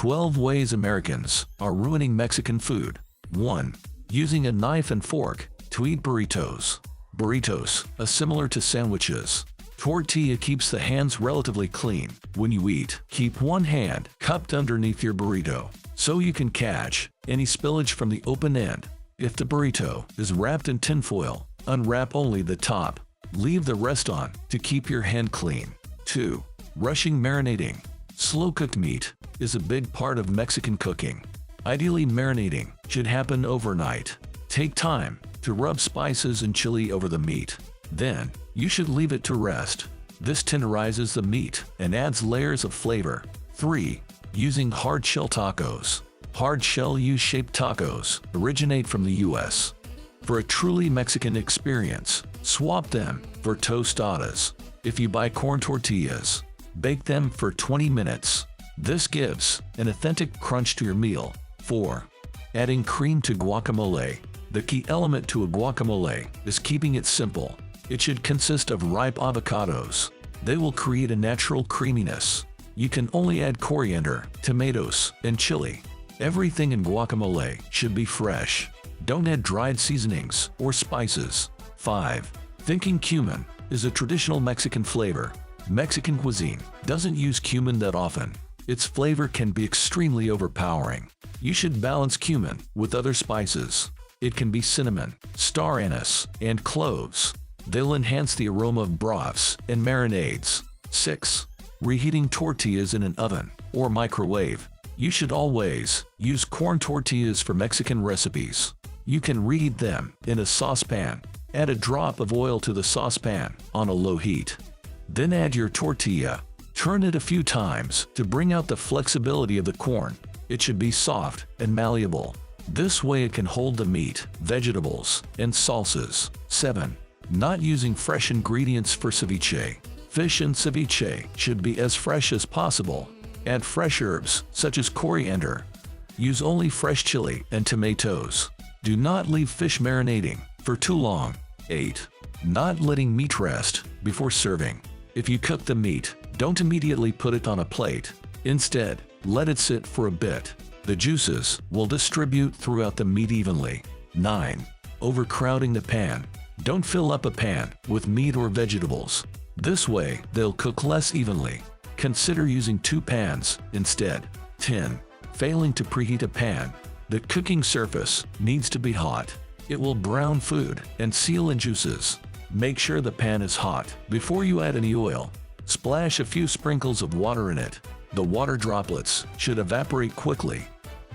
12 ways Americans are ruining Mexican food. 1. Using a knife and fork to eat burritos. Burritos are similar to sandwiches. Tortilla keeps the hands relatively clean. When you eat, keep one hand cupped underneath your burrito so you can catch any spillage from the open end. If the burrito is wrapped in tinfoil, unwrap only the top. Leave the rest on to keep your hand clean. 2. Rushing marinating. Slow-cooked meat is a big part of Mexican cooking. Ideally, marinating should happen overnight. Take time to rub spices and chili over the meat. Then, you should leave it to rest. This tenderizes the meat and adds layers of flavor. 3. Using hard-shell tacos. Hard-shell U-shaped tacos originate from the U.S. For a truly Mexican experience, swap them for tostadas. If you buy corn tortillas, bake them for 20 minutes. This gives an authentic crunch to your meal. 4. Adding cream to guacamole. The key element to a guacamole is keeping it simple. It should consist of ripe avocados. They will create a natural creaminess. You can only add coriander, tomatoes, and chili. Everything in guacamole should be fresh. Don't add dried seasonings or spices. 5. Thinking cumin is a traditional Mexican flavor. Mexican cuisine doesn't use cumin that often. Its flavor can be extremely overpowering. You should balance cumin with other spices. It can be cinnamon, star anise, and cloves. They'll enhance the aroma of broths and marinades. 6. Reheating tortillas in an oven or microwave. You should always use corn tortillas for Mexican recipes. You can reheat them in a saucepan. Add a drop of oil to the saucepan on a low heat. Then add your tortilla. Turn it a few times to bring out the flexibility of the corn. It should be soft and malleable. This way it can hold the meat, vegetables, and salsas. 7. Not using fresh ingredients for ceviche. Fish in ceviche should be as fresh as possible. Add fresh herbs such as coriander. Use only fresh chili and tomatoes. Do not leave fish marinating for too long. 8. Not letting meat rest before serving. If you cook the meat, don't immediately put it on a plate. Instead, let it sit for a bit. The juices will distribute throughout the meat evenly. 9. Overcrowding the pan. Don't fill up a pan with meat or vegetables. This way, they'll cook less evenly. Consider using 2 pans instead. 10. Failing to preheat a pan. The cooking surface needs to be hot. It will brown food and seal in juices. Make sure the pan is hot before you add any oil. Splash a few sprinkles of water in it. The water droplets should evaporate quickly.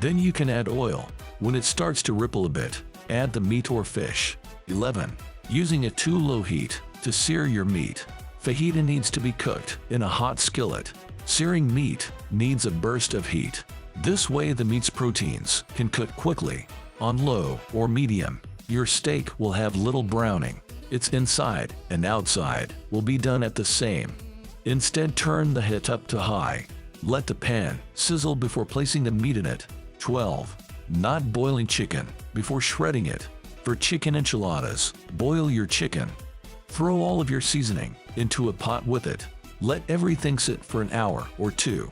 Then you can add oil. When it starts to ripple a bit, add the meat or fish. 11. Using a too low heat to sear your meat. Fajita needs to be cooked in a hot skillet. Searing meat needs a burst of heat. This way the meat's proteins can cook quickly. On low or medium, your steak will have little browning. Its inside and outside will be done at the same. Instead, turn the heat up to high. Let the pan sizzle before placing the meat in it. 12. Not boiling chicken before shredding it. For chicken enchiladas, boil your chicken. Throw all of your seasoning into a pot with it. Let everything sit for an hour or 2.